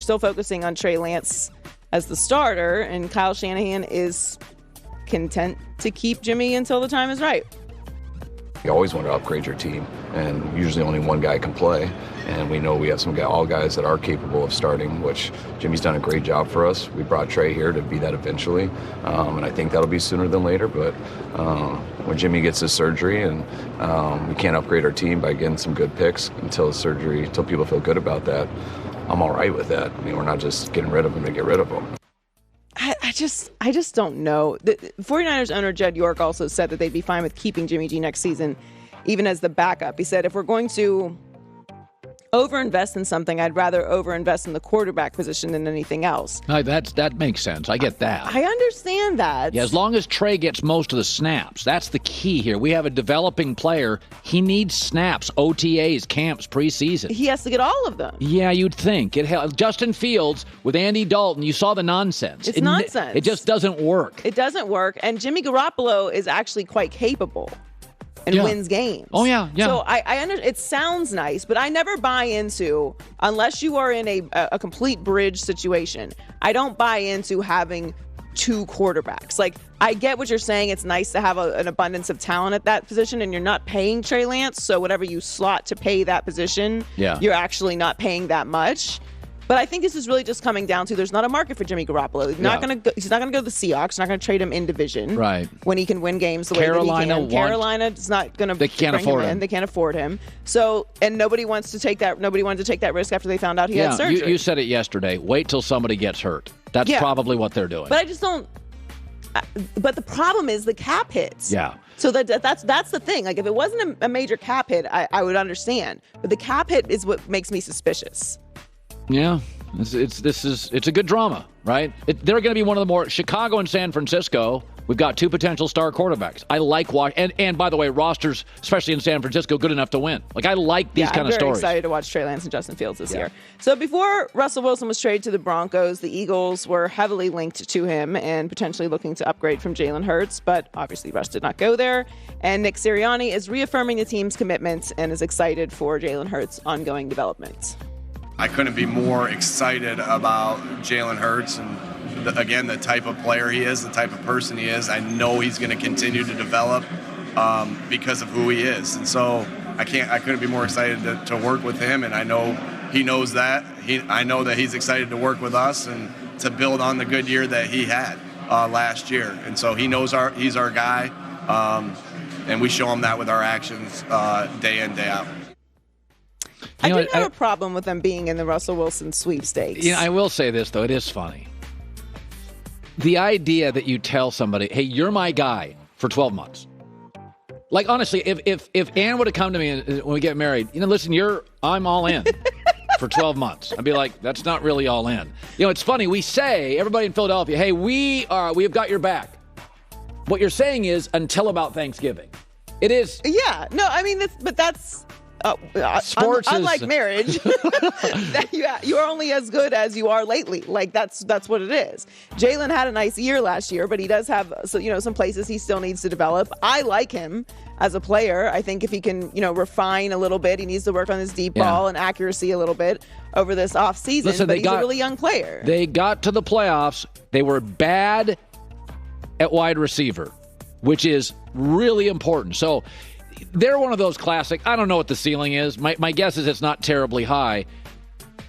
still focusing on Trey Lance as the starter, and Kyle Shanahan is content to keep Jimmy until the time is right. You always want to upgrade your team, and usually only one guy can play. And we know we have all guys that are capable of starting, which Jimmy's done a great job for us. We brought Trey here to be that eventually, and I think that'll be sooner than later. But when Jimmy gets his surgery, and we can't upgrade our team by getting some good picks until his surgery, until people feel good about that, I'm all right with that. I mean, we're not just getting rid of him to get rid of him. I just don't know. The 49ers owner Jed York also said that they'd be fine with keeping Jimmy G next season, even as the backup. He said, if we're going to overinvest in something, I'd rather overinvest in the quarterback position than anything else. No, that makes sense. I get that. I understand that. Yeah, as long as Trey gets most of the snaps, that's the key here. We have a developing player. He needs snaps, OTAs, camps, preseason. He has to get all of them. Yeah, you'd think. Justin Fields with Andy Dalton, you saw the nonsense. It's nonsense. It just doesn't work. It doesn't work. And Jimmy Garoppolo is actually quite capable and wins games. Oh, yeah. So I understand. It sounds nice, but I never buy into, unless you are in a complete bridge situation, I don't buy into having two quarterbacks. Like, I get what you're saying. It's nice to have an abundance of talent at that position, and you're not paying Trey Lance, so whatever you slot to pay that position, you're actually not paying that much. But I think this is really just coming down to there's not a market for Jimmy Garoppolo. He's not going to go to the Seahawks. Not going to trade him in division. Right. When he can win games the way that he can. Carolina is not going to bring him in. They can't afford him. So, and nobody wants to take that. Nobody wanted to take that risk after they found out he had surgery. You said it yesterday. Wait till somebody gets hurt. That's probably what they're doing. But I just don't. But the problem is the cap hits. Yeah. So that's the thing. Like, if it wasn't a major cap hit, I would understand. But the cap hit is what makes me suspicious. Yeah, it's a good drama, right? They're going to be one of the more Chicago and San Francisco. We've got two potential star quarterbacks. I like and by the way, rosters, especially in San Francisco, good enough to win. Like, I like these kind of stories. I'm very excited to watch Trey Lance and Justin Fields this year. So before Russell Wilson was traded to the Broncos, the Eagles were heavily linked to him and potentially looking to upgrade from Jalen Hurts, but obviously Russ did not go there. And Nick Sirianni is reaffirming the team's commitment and is excited for Jalen Hurts' ongoing development. I couldn't be more excited about Jalen Hurts and, the type of player he is, the type of person he is. I know he's going to continue to develop because of who he is. And so I couldn't be more excited to work with him, and I know he knows that. I know that he's excited to work with us and to build on the good year that he had last year. And so he knows he's our guy, and we show him that with our actions day in, day out. I didn't have a problem with them being in the Russell Wilson sweepstakes. I will say this, though. It is funny. The idea that you tell somebody, hey, you're my guy for 12 months. Like, honestly, if Ann would have come to me when we get married, listen, I'm all in for 12 months. I'd be like, that's not really all in. It's funny. We say, everybody in Philadelphia, hey, we have got your back. What you're saying is until about Thanksgiving. It is. Yeah. No, I mean, that's... Sports unlike marriage, that you are only as good as you are lately. Like, that's what it is. Jalen had a nice year last year, but he does have some places he still needs to develop. I like him as a player. I think if he can refine a little bit, he needs to work on his deep ball and accuracy a little bit over this offseason. But he's a really young player. They got to the playoffs. They were bad at wide receiver, which is really important. So they're one of those classic, I don't know what the ceiling is. My guess is it's not terribly high.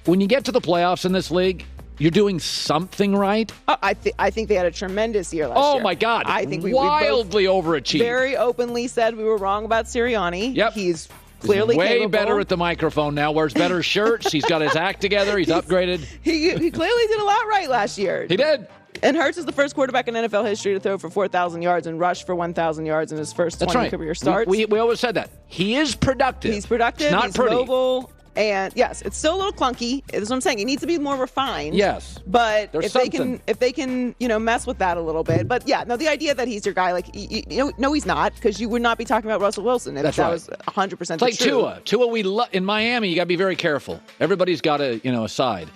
When you get to the playoffs in this league, you're doing something right. I think they had a tremendous year last year. Oh, my God. I think we wildly overachieved. Very openly said we were wrong about Sirianni. Yep. He's clearly way capable. Better at the microphone now, wears better shirts. He's got his act together. He's upgraded. He clearly did a lot right last year. He did. And Hurts is the first quarterback in NFL history to throw for 4,000 yards and rush for 1,000 yards in his first 20 career starts. We always said that. He is productive. He's productive. It's not he's pretty. Mobile. And yes, it's still a little clunky. That's what I'm saying. He needs to be more refined. Yes. But if they can, mess with that a little bit. But yeah, no, the idea that he's your guy, like, no, he's not, because you would not be talking about Russell Wilson if that was 100% it's like Tua. Tua, in Miami, you got to be very careful. Everybody's got a side.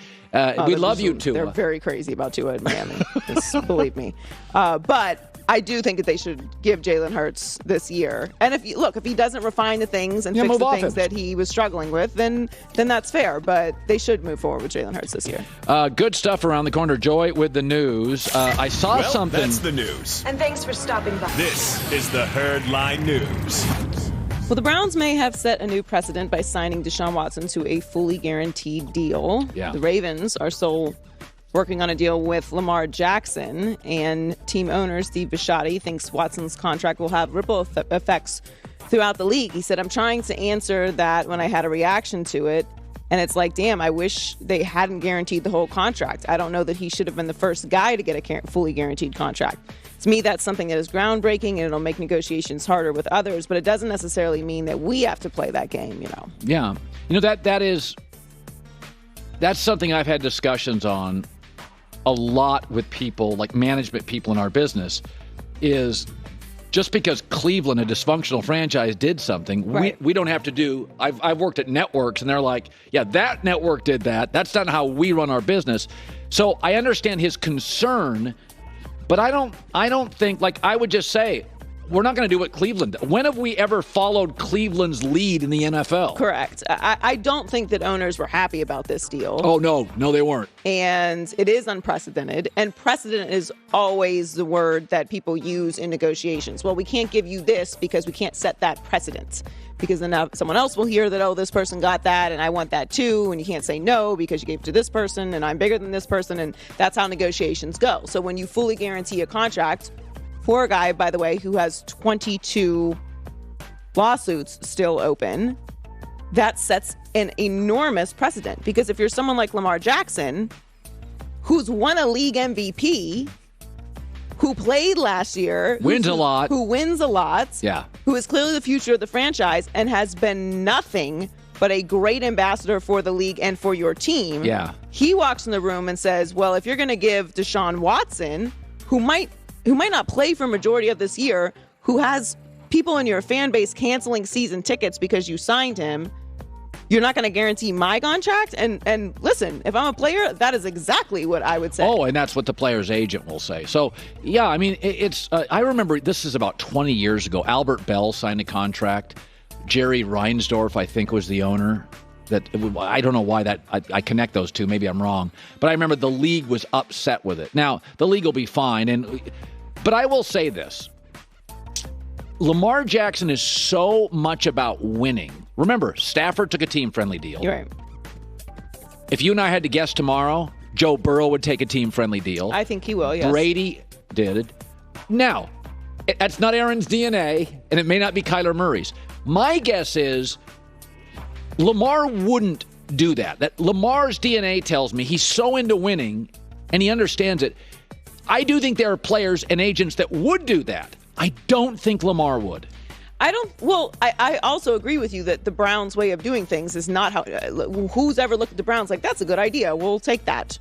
We love you, Tua. They're very crazy about Tua in Miami. Just believe me. But I do think that they should give Jalen Hurts this year. And if he doesn't refine the things and fix the things that he was struggling with, then that's fair. But they should move forward with Jalen Hurts this year. Good stuff around the corner. Joy with the news. I saw something. That's the news. And thanks for stopping by. This is the Herd Line News. Well, the Browns may have set a new precedent by signing Deshaun Watson to a fully guaranteed deal. Yeah. The Ravens are still working on a deal with Lamar Jackson, and team owner Steve Bisciotti thinks Watson's contract will have ripple effects throughout the league. He said, I'm trying to answer that when I had a reaction to it, and it's like, damn, I wish they hadn't guaranteed the whole contract. I don't know that he should have been the first guy to get a fully guaranteed contract. To me, that's something that is groundbreaking, and it'll make negotiations harder with others, but it doesn't necessarily mean that we have to play that game, Yeah. That's something I've had discussions on a lot with people, like management people in our business, is just because Cleveland, a dysfunctional franchise, did something, right. we don't have to do. I've worked at networks, and they're like, yeah, that network did that. That's not how we run our business. So I understand his concern, but I don't think, like, I would just say, we're not going to do what Cleveland did. When have we ever followed Cleveland's lead in the NFL? Correct. I don't think that owners were happy about this deal. Oh, no, they weren't. And it is unprecedented. And precedent is always the word that people use in negotiations. Well, we can't give you this because we can't set that precedent. Because then now someone else will hear that, oh, this person got that and I want that too. And you can't say no because you gave it to this person and I'm bigger than this person. And that's how negotiations go. So when you fully guarantee a contract for a guy, by the way, who has 22 lawsuits still open, that sets an enormous precedent. Because if you're someone like Lamar Jackson, who's won a league MVP, who played last year, who wins a lot, yeah, who is clearly the future of the franchise and has been nothing but a great ambassador for the league and for your team, yeah, he walks in the room and says, well, if you're going to give Deshaun Watson, who might not play for a majority of this year, who has people in your fan base canceling season tickets because you signed him, you're not going to guarantee my contract? And listen, if I'm a player, that is exactly what I would say. Oh, and that's what the player's agent will say. So, yeah, I mean, it's I remember this is about 20 years ago. Albert Bell signed a contract. Jerry Reinsdorf, I think, was the owner. I don't know why that I connect those two. Maybe I'm wrong. But I remember the league was upset with it. Now, the league will be fine. But I will say this. Lamar Jackson is so much about winning. Remember, Stafford took a team-friendly deal. You're right. If you and I had to guess tomorrow, Joe Burrow would take a team-friendly deal. I think he will, yes. Brady did it. Now, that's not Aaron's DNA, and it may not be Kyler Murray's. My guess is Lamar wouldn't do that. That Lamar's DNA tells me he's so into winning, and he understands it. I do think there are players and agents that would do that. I don't think Lamar would. I also agree with you that the Browns' way of doing things is not how. Who's ever looked at the Browns like, that's a good idea, we'll take that.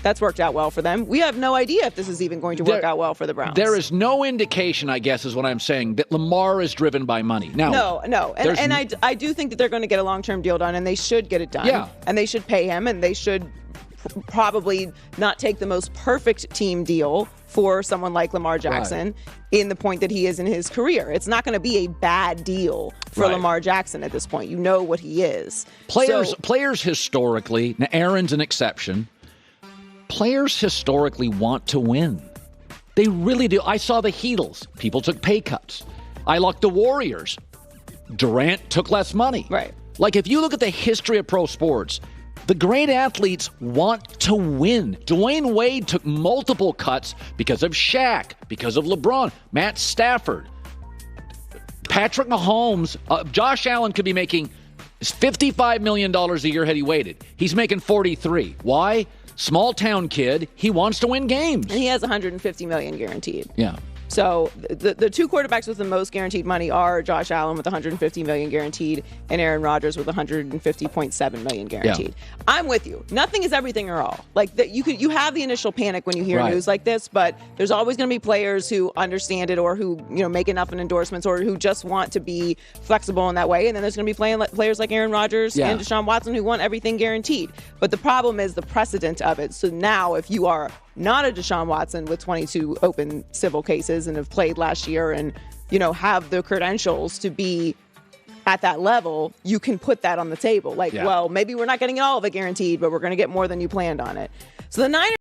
That's worked out well for them. We have no idea if this is even going to work out well for the Browns. There is no indication, I guess, is what I'm saying, that Lamar is driven by money. Now, no. And I do think that they're going to get a long-term deal done, and they should get it done. Yeah. And they should pay him, and they should probably not take the most perfect team deal for someone like Lamar Jackson in the point that he is in his career. It's not going to be a bad deal for Lamar Jackson at this point. You know what he is. Players historically, now Aaron's an exception, players historically want to win. They really do. I saw the Heatles. People took pay cuts. I liked the Warriors. Durant took less money. Right. Like, if you look at the history of pro sports, the great athletes want to win. Dwayne Wade took multiple cuts because of Shaq, because of LeBron, Matt Stafford, Patrick Mahomes. Josh Allen could be making $55 million a year had he waited. He's making $43. Why? Small town kid. He wants to win games. And he has $150 million guaranteed. Yeah. So the two quarterbacks with the most guaranteed money are Josh Allen with $150 million guaranteed and Aaron Rodgers with $150.7 million guaranteed. Yeah. I'm with you. Nothing is everything or all. Like that, you have the initial panic when you hear news like this, but there's always going to be players who understand it or who make enough in endorsements or who just want to be flexible in that way. And then there's going to be players like Aaron Rodgers and Deshaun Watson who want everything guaranteed. But the problem is the precedent of it. So now if you are not a Deshaun Watson with 22 open civil cases and have played last year and, have the credentials to be at that level, you can put that on the table. Well, maybe we're not getting all of it guaranteed, but we're going to get more than you planned on it. So the Niners